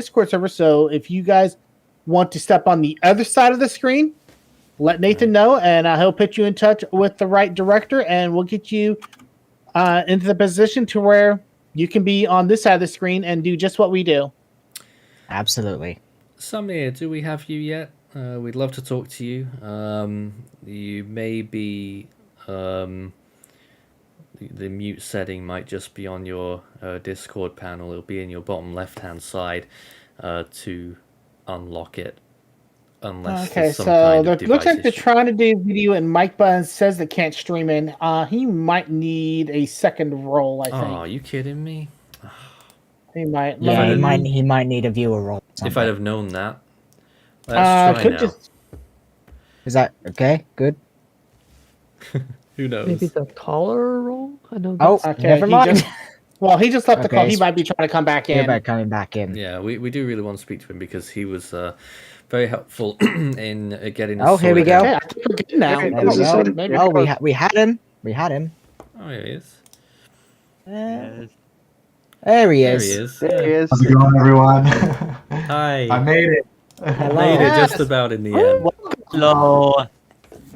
Discord server. So if you guys want to step on the other side of the screen, let Nathan know, and he'll put you in touch with the right director, and we'll get you into the position to where you can be on this side of the screen and do just what we do. Absolutely. Samir, do we have you yet? We'd love to talk to you. You may be... the mute setting might just be on your Discord panel. It'll be in your bottom left-hand side to unlock it. Unless Okay, there's some so kind of it looks like device they're issue. trying to do video, and Mike Buns says they can't stream in. He might need a second role, I Oh, think. are you kidding me? He might. Yeah, If I he might need a viewer role. If I'd have known that. Let's try now. Is that okay? Good. Who knows? Maybe the caller role? I know. Okay, never mind. He just left the call. Okay, He might be trying to come back in. About coming back in. Yeah, we do really want to speak to him because he was very helpful in getting us. Oh, here we go. Okay, I think we're good now. There we go. Maybe Oh, we had him. We had him. Oh, here he is. There he There he is. is. There he is. How's it going, everyone? Hi. I made it. Made it just about in the end. Hello.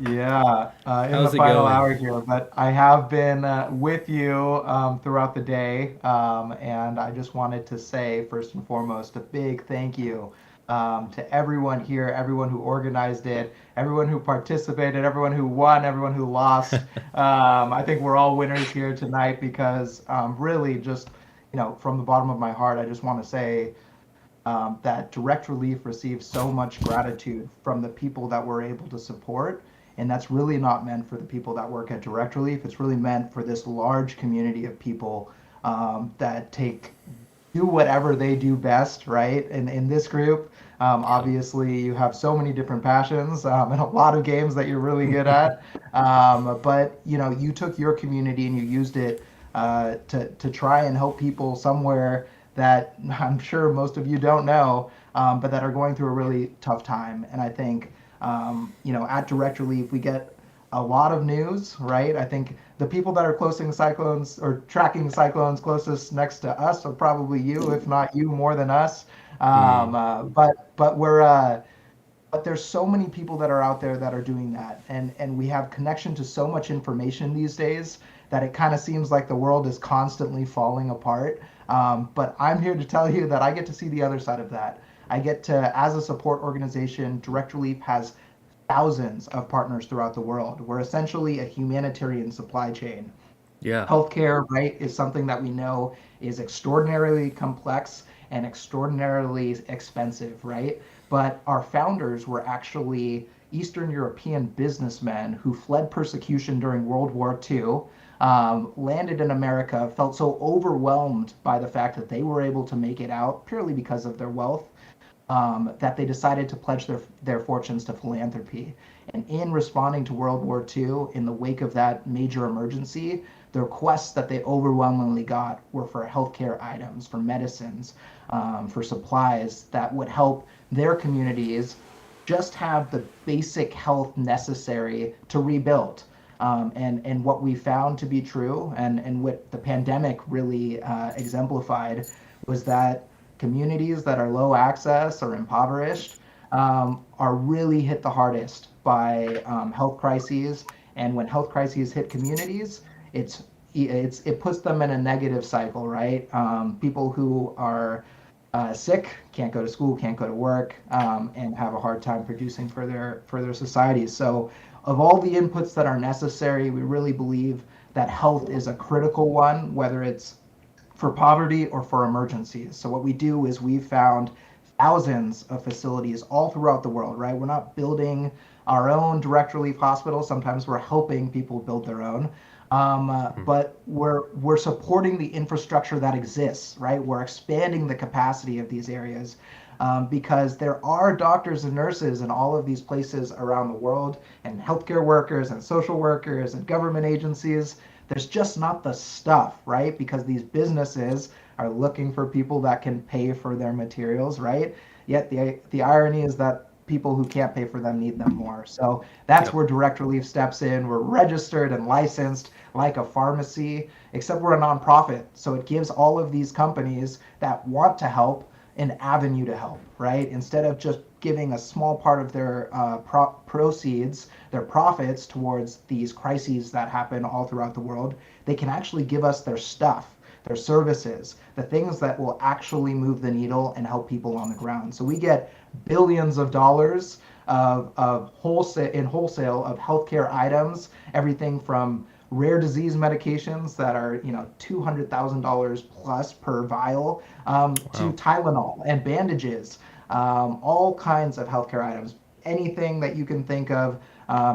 Yeah, in How's the it final going? hour here, but I have been with you throughout the day, and I just wanted to say, first and foremost, a big thank you to everyone here, everyone who organized it, everyone who participated, everyone who won, everyone who lost. I think we're all winners here tonight because really just, from the bottom of my heart, I just want to say that Direct Relief receives so much gratitude from the people that we're able to support. And that's really not meant for the people that work at Direct Relief. It's really meant for this large community of people that do whatever they do best, right? And in this group, obviously you have so many different passions and a lot of games that you're really good at. But you took your community and you used it to try and help people somewhere that I'm sure most of you don't know, but that are going through a really tough time. And I think at Direct Relief, we get a lot of news, right? I think the people that are closing cyclones or tracking cyclones closest next to us are probably you, if not you more than us. But there's so many people that are out there that are doing that. And we have connection to so much information these days that it kind of seems like the world is constantly falling apart. But I'm here to tell you that I get to see the other side of that. I get to, as a support organization, Direct Relief has thousands of partners throughout the world. We're essentially a humanitarian supply chain. Yeah. Healthcare, right, is something that we know is extraordinarily complex and extraordinarily expensive, right? But our founders were actually Eastern European businessmen who fled persecution during World War II, landed in America, felt so overwhelmed by the fact that they were able to make it out purely because of their wealth, that they decided to pledge their fortunes to philanthropy. And in responding to World War II, in the wake of that major emergency, the requests that they overwhelmingly got were for healthcare items, for medicines, for supplies that would help their communities just have the basic health necessary to rebuild. And what we found to be true, and what the pandemic really exemplified, was that communities that are low access or impoverished are really hit the hardest by health crises. And when health crises hit communities, it puts them in a negative cycle, right? People who are sick can't go to school, can't go to work, and have a hard time producing for their societies. So of all the inputs that are necessary, we really believe that health is a critical one, whether it's for poverty or for emergencies. So what we do is we've found thousands of facilities all throughout the world, right? We're not building our own Direct Relief hospital. Sometimes we're helping people build their own. But we're supporting the infrastructure that exists, right? We're expanding the capacity of these areas because there are doctors and nurses in all of these places around the world, and healthcare workers and social workers and government agencies. There's just not the stuff, right? Because these businesses are looking for people that can pay for their materials, right? Yet the irony is that people who can't pay for them need them more. So that's where Direct Relief steps in. We're registered and licensed like a pharmacy, except we're a nonprofit. So it gives all of these companies that want to help an avenue to help, right? Instead of just giving a small part of their proceeds, their profits towards these crises that happen all throughout the world, they can actually give us their stuff, their services, the things that will actually move the needle and help people on the ground. So we get billions of dollars of wholesale of healthcare items, everything from rare disease medications that are $200,000 plus per vial, to Tylenol and bandages, all kinds of healthcare items. Anything that you can think of,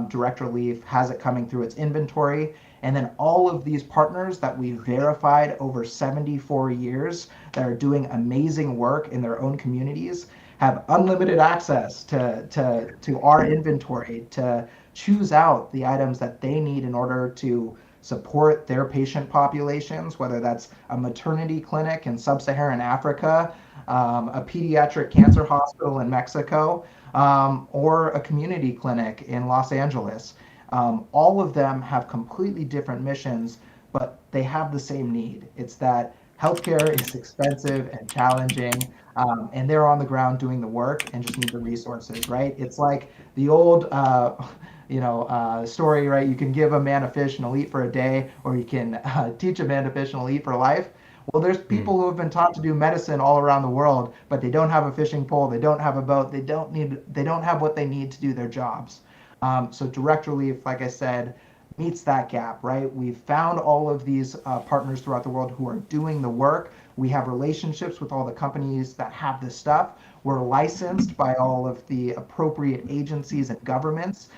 Direct Relief has it coming through its inventory. And then all of these partners that we verified over 74 years that are doing amazing work in their own communities have unlimited access to our inventory to choose out the items that they need in order to support their patient populations, whether that's a maternity clinic in sub-Saharan Africa, a pediatric cancer hospital in Mexico, or a community clinic in Los Angeles. All of them have completely different missions, but they have the same need. It's that healthcare is expensive and challenging, and they're on the ground doing the work and just need the resources, right? It's like the old, story, right? You can give a man a fish and he'll eat for a day, or you can teach a man to fish and he'll eat for life. Well, there's people who have been taught to do medicine all around the world, but they don't have a fishing pole, they don't have a boat, they don't have what they need to do their jobs. So Direct Relief, like I said, meets that gap, right? We've found all of these partners throughout the world who are doing the work. We have relationships with all the companies that have this stuff. We're licensed by all of the appropriate agencies and governments.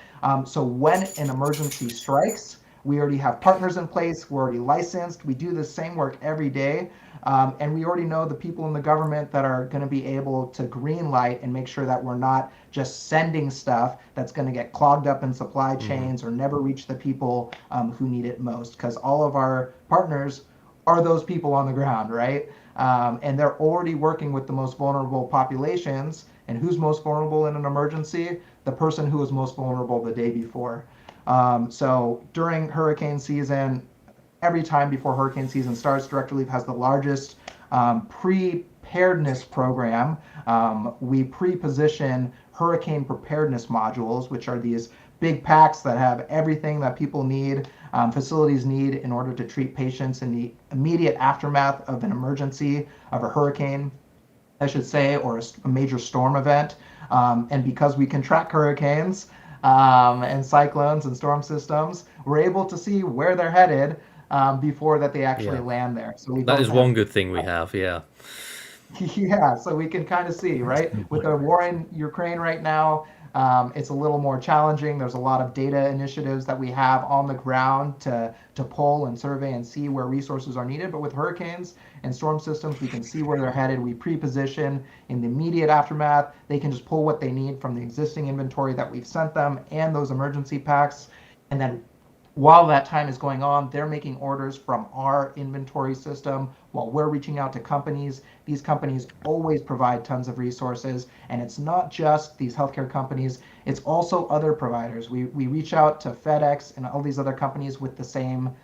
So when an emergency strikes, we already have partners in place. We're already licensed. We do the same work every day. And we already know the people in the government that are going to be able to green light and make sure that we're not just sending stuff that's going to get clogged up in supply chains or never reach the people who need it most. Because all of our partners are those people on the ground, right? And they're already working with the most vulnerable populations. And who's most vulnerable in an emergency? The person who was most vulnerable the day before. So during hurricane season, every time before hurricane season starts, Direct Relief has the largest preparedness program. We pre-position hurricane preparedness modules, which are these big packs that have everything that people need, facilities need in order to treat patients in the immediate aftermath of an emergency, of a hurricane, I should say, or a major storm event. And because we can track hurricanes and cyclones and storm systems, we're able to see where they're headed before that they actually land there. So that is one good thing we have, yeah. Yeah, so we can kind of see, right? With the war in Ukraine right now, it's a little more challenging. There's a lot of data initiatives that we have on the ground to poll and survey and see where resources are needed. But with hurricanes and storm systems, we can see where they're headed. We pre-position in the immediate aftermath. They can just pull what they need from the existing inventory that we've sent them and those emergency packs. And then while that time is going on, they're making orders from our inventory system while we're reaching out to companies. These companies always provide tons of resources, and it's not just these healthcare companies, it's also other providers. We reach out to FedEx and all these other companies with the same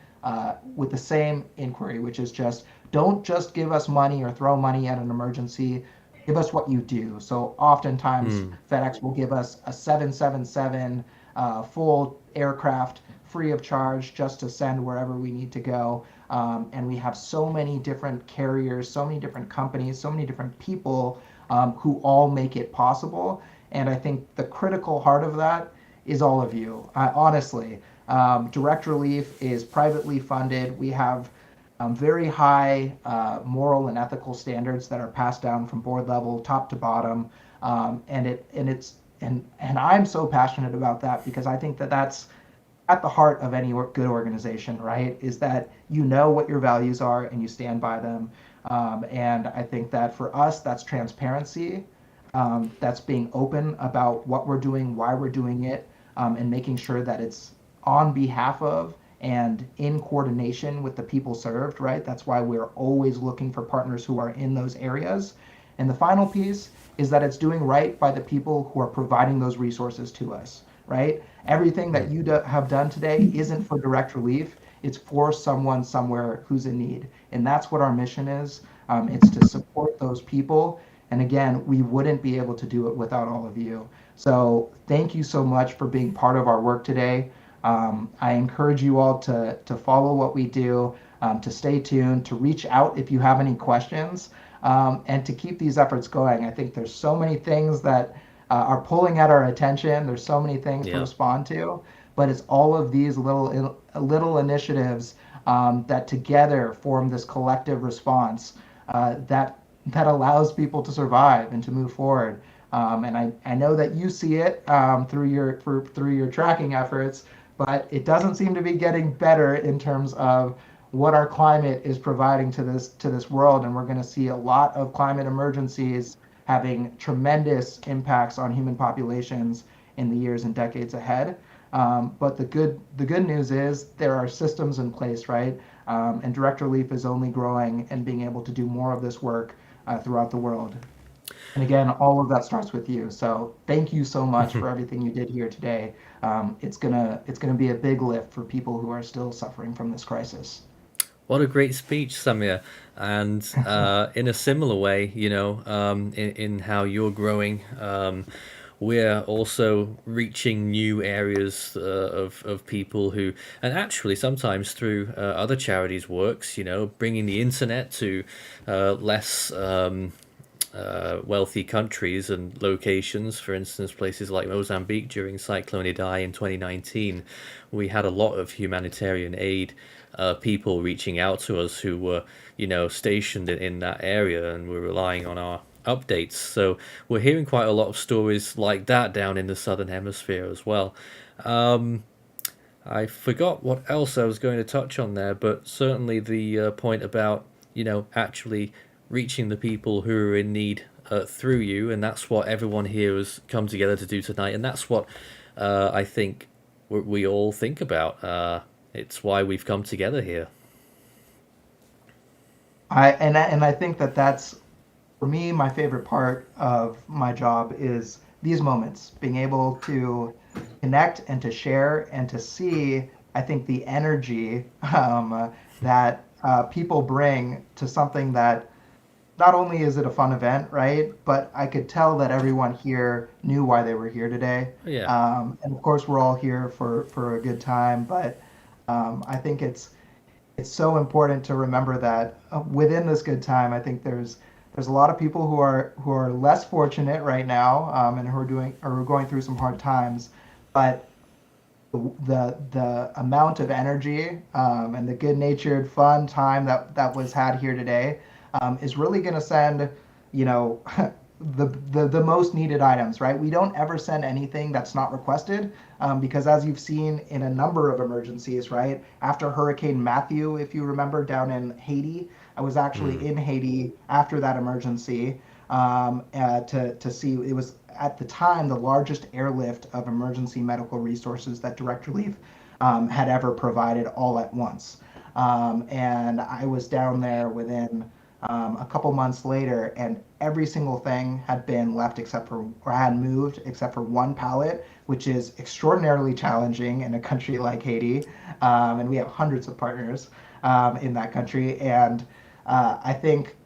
inquiry, which is just don't just give us money or throw money at an emergency. Give us what you do. So oftentimes FedEx will give us a 777 full aircraft free of charge just to send wherever we need to go. And we have so many different carriers, so many different companies, so many different people who all make it possible. And I think the critical heart of that is all of you. Honestly, Direct Relief is privately funded. We have very high moral and ethical standards that are passed down from board level, top to bottom. And I'm so passionate about that because I think that that's at the heart of any good organization, right? Is that you know what your values are and you stand by them. And I think that for us, that's transparency. That's being open about what we're doing, why we're doing it, and making sure that it's on behalf of and in coordination with the people served, right? That's why we're always looking for partners who are in those areas. And the final piece is that it's doing right by the people who are providing those resources to us, right? Everything that you have done today isn't for Direct Relief. It's for someone somewhere who's in need. And that's what our mission is. It's to support those people And again, we wouldn't be able to do it without all of you. So thank you so much for being part of our work today. I encourage you all to follow what we do, to stay tuned, to reach out if you have any questions, and to keep these efforts going. I think there's so many things that are pulling at our attention. There's so many things to Yeah. respond to, but it's all of these little initiatives that together form this collective response that allows people to survive and to move forward. And I know that you see it through your tracking efforts, but it doesn't seem to be getting better in terms of what our climate is providing to this world. And we're going to see a lot of climate emergencies having tremendous impacts on human populations in the years and decades ahead. But the good news is there are systems in place, right? And Direct Relief is only growing and being able to do more of this work throughout the world. And again, all of that starts with you. So thank you so much for everything you did here today. It's gonna be a big lift for people who are still suffering from this crisis. What a great speech, Samir. And in a similar way, in how you're growing, we're also reaching new areas of people who, and actually sometimes through other charities' works, bringing the internet to less wealthy countries and locations. For instance, places like Mozambique during Cyclone Idai in 2019, we had a lot of humanitarian aid people reaching out to us who were, stationed in that area, and were relying on our updates. So we're hearing quite a lot of stories like that down in the southern hemisphere as well. I forgot what else I was going to touch on there, but certainly the point about, actually reaching the people who are in need through you, and that's what everyone here has come together to do tonight, and that's what I think we all think about. It's why we've come together here. I think that's, for me, my favorite part of my job is these moments, being able to connect and to share and to see, I think, the energy that people bring to something that not only is it a fun event, right? But I could tell that everyone here knew why they were here today. Yeah. And of course, we're all here for a good time, but I think it's so important to remember that within this good time, I think there's a lot of people who are less fortunate right now, and who are going through some hard times, but the amount of energy and the good-natured fun time that was had here today is really going to send, the most needed items, right? We don't ever send anything that's not requested, because as you've seen in a number of emergencies, right? After Hurricane Matthew, if you remember, down in Haiti, I was actually in Haiti after that emergency to see. It was at the time the largest airlift of emergency medical resources that Direct Relief had ever provided all at once. And I was down there within a couple months later, and every single thing had been left or had moved except for one pallet, which is extraordinarily challenging in a country like Haiti. And we have hundreds of partners in that country. And I think,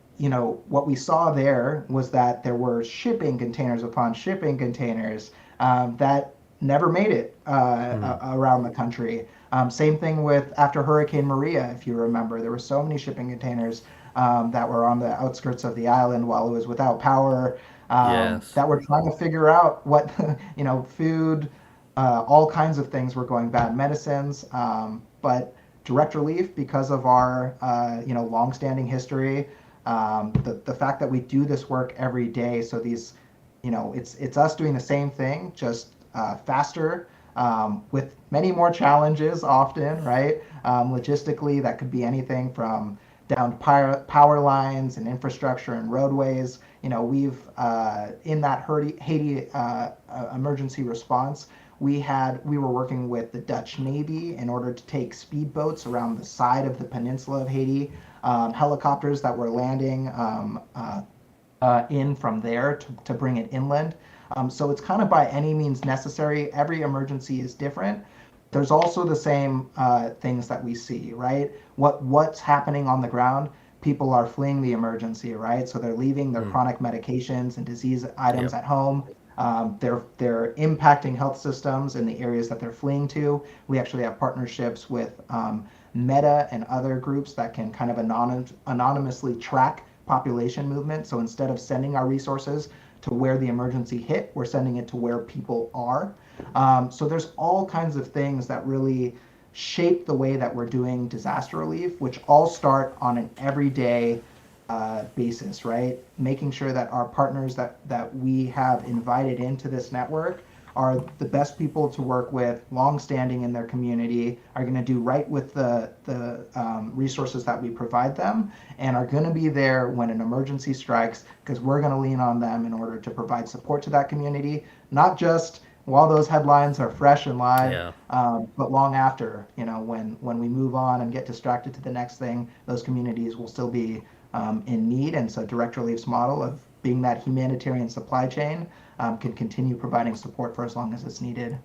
what we saw there was that there were shipping containers upon shipping containers that never made it around the country. Same thing with after Hurricane Maria, if you remember, there were so many shipping containers that were on the outskirts of the island while it was without power, Yes. that were trying to figure out what, food, all kinds of things were going bad, medicines. But Direct Relief, because of our, longstanding history, the fact that we do this work every day, so these, it's us doing the same thing, just faster, with many more challenges often, right? Logistically, that could be anything from down power lines and infrastructure and roadways. We've in that Haiti emergency response, we were working with the Dutch Navy in order to take speedboats around the side of the peninsula of Haiti, helicopters that were landing in from there to bring it inland. So it's kind of by any means necessary. Every emergency is different. There's also the same things that we see, right? What's happening on the ground people are fleeing the emergency, right? So they're leaving their chronic medications and disease items at home. They're impacting health systems in the areas that they're fleeing to. We actually have partnerships with Meta and other groups that can kind of anonymously track population movement. So instead of sending our resources to where the emergency hit, we're sending it to where people are. So there's all kinds of things that really shape the way that we're doing disaster relief, which all start on an everyday basis, right? Making sure that our partners that we have invited into this network are the best people to work with, long-standing in their community, are going to do right with the resources that we provide them, and are going to be there when an emergency strikes, because we're going to lean on them in order to provide support to that community, not just while those headlines are fresh and live, but long after, when we move on and get distracted to the next thing, those communities will still be in need. And so Direct Relief's model of being that humanitarian supply chain can continue providing support for as long as it's needed.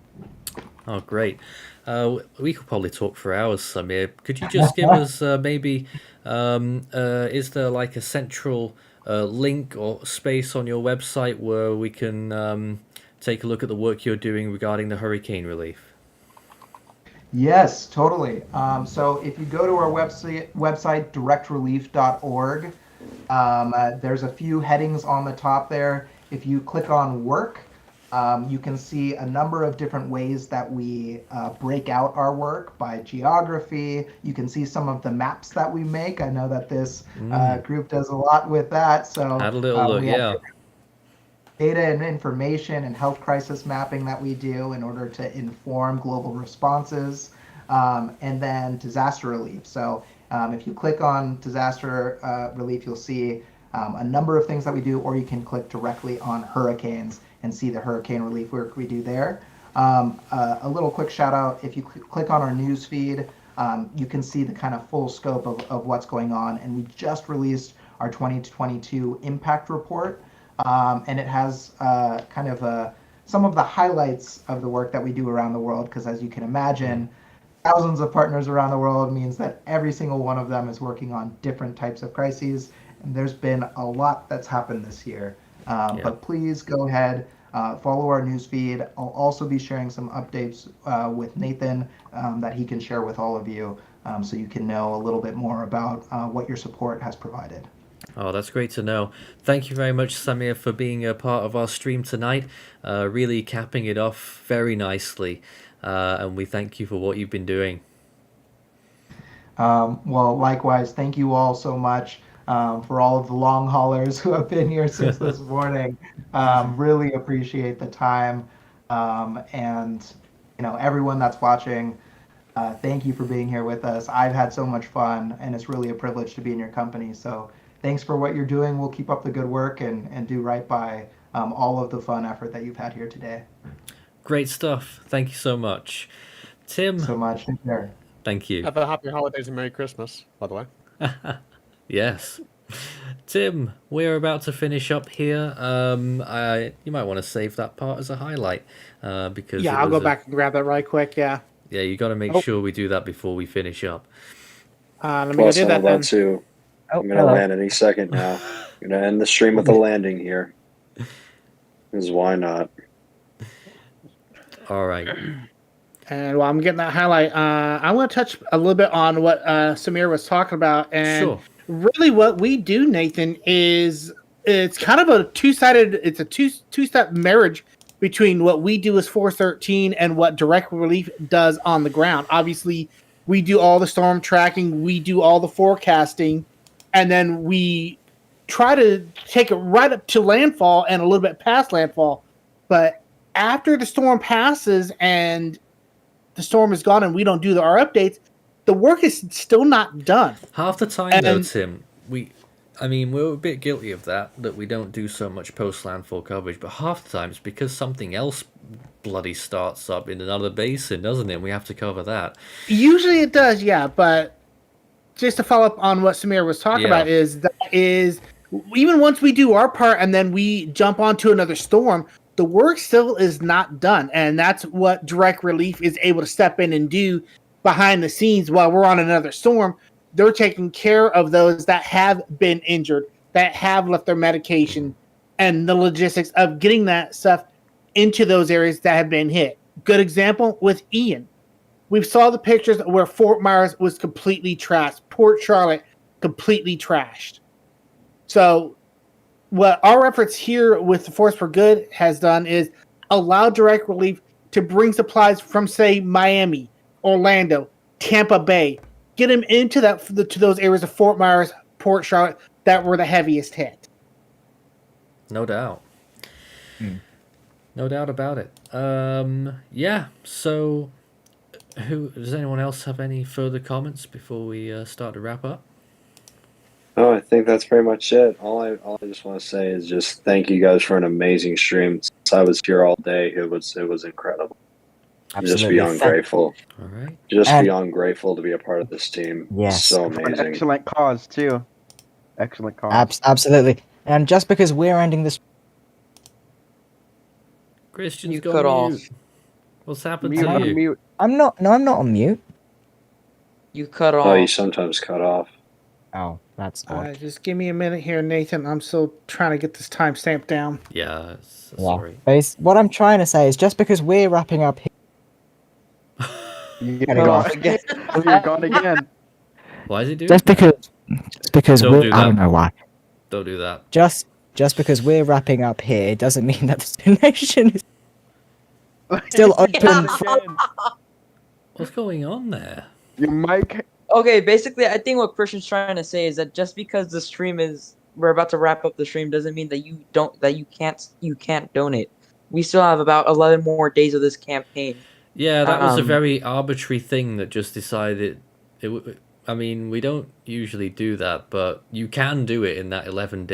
Oh, great. We could probably talk for hours, Samir. Could you just give us maybe, is there like a central link or space on your website where we can take a look at the work you're doing regarding the hurricane relief? Yes, totally. So if you go to our website directrelief.org, there's a few headings on the top there. If you click on work, you can see a number of different ways that we break out our work by geography. You can see some of the maps that we make. I know that this group does a lot with that. So add a little look, yeah. Data and information and health crisis mapping that we do in order to inform global responses, and then disaster relief. So if you click on disaster relief, you'll see a number of things that we do, or you can click directly on hurricanes and see the hurricane relief work we do there. A little quick shout out, if you click on our news feed, you can see the kind of full scope of what's going on. And we just released our 2022 impact report. And it has kind of some of the highlights of the work that we do around the world, because as you can imagine, thousands of partners around the world means that every single one of them is working on different types of crises. And there's been a lot that's happened this year. But please go ahead, follow our news feed. I'll also be sharing some updates with Nathan that he can share with all of you, so you can know a little bit more about what your support has provided. Oh, that's great to know. Thank you very much, Samir, for being a part of our stream tonight. Really capping it off very nicely. And we thank you for what you've been doing. Well, likewise, thank you all so much for all of the long haulers who have been here since this morning. Really appreciate the time. And, everyone that's watching, thank you for being here with us. I've had so much fun, and it's really a privilege to be in your company. So thanks for what you're doing. We'll keep up the good work and do right by all of the fun effort that you've had here today. Great stuff. Thank you so much. Tim. So much. Take care. Thank you. Have a happy holidays and Merry Christmas, by the way. Yes. Tim, we're about to finish up here. You might want to save that part as a highlight. Because I'll go back and grab that right quick, Yeah, you got to make sure we do that before we finish up. Let me go do that then. To I'm going to land any second now. I'm going to end the stream with a landing here. Because why not? All right. And while I'm getting that highlight, I want to touch a little bit on what Samir was talking about. And really what we do, Nathan, is it's kind of a two-step marriage between what we do as 413 and what Direct Relief does on the ground. Obviously, we do all the storm tracking, we do all the forecasting, and then we try to take it right up to landfall and a little bit past landfall. But after the storm passes and the storm is gone and we don't do our updates, the work is still not done. Half the time, though, Tim, we're a bit guilty of that we don't do so much post-landfall coverage, but half the time it's because something else bloody starts up in another basin, doesn't it? We have to cover that. Usually it does, yeah, but just to follow up on what Samir was talking about is even once we do our part and then we jump onto another storm, the work still is not done. And that's what Direct Relief is able to step in and do behind the scenes while we're on another storm. they're taking care of those that have been injured, that have left their medication, and the logistics of getting that stuff into those areas that have been hit. Good example with Ian. We saw the pictures where Fort Myers was completely trashed, Port Charlotte completely trashed. So what our efforts here with the Force for Good has done is allow direct relief to bring supplies from, say, Miami, Orlando, Tampa Bay, get them into to those areas of Fort Myers, Port Charlotte that were the heaviest hit. No doubt. No doubt about it. Yeah. So, does anyone else have any further comments before we start to wrap up? Oh, I think that's pretty much it. All I just want to say is just thank you guys for an amazing stream. Since I was here all day, it was incredible. Absolutely. Just beyond grateful. All right. Just And- beyond grateful to be a part of this team. Yes. So For an amazing. excellent cause too. Excellent cause. Absolutely. And just because we're ending this, Christian's You gone cut off. mute. What's happened Mute, to you? unmute. I'm not on mute. You cut Oh, you off. sometimes cut off. Oh, that's odd. Just give me a minute here, Nathan. I'm still trying to get this timestamp down. Yeah. Yeah. Sorry. What I'm trying to say is just because we're wrapping up here, You Gotta cut go. off again. You're gone again. Why is he doing just that? because Don't we're, do I don't that. know why. Don't do that. Just because we're wrapping up here doesn't mean that the donation is still open. Again. What's going on there? Your mic. Okay, basically, I think what Christian's trying to say is that just because the stream we're about to wrap up the stream doesn't mean that you can't donate. We still have about 11 more days of this campaign. Yeah, that was a Um, very arbitrary thing that just decided. I mean, we don't usually do that, but you can do it in that 11 days.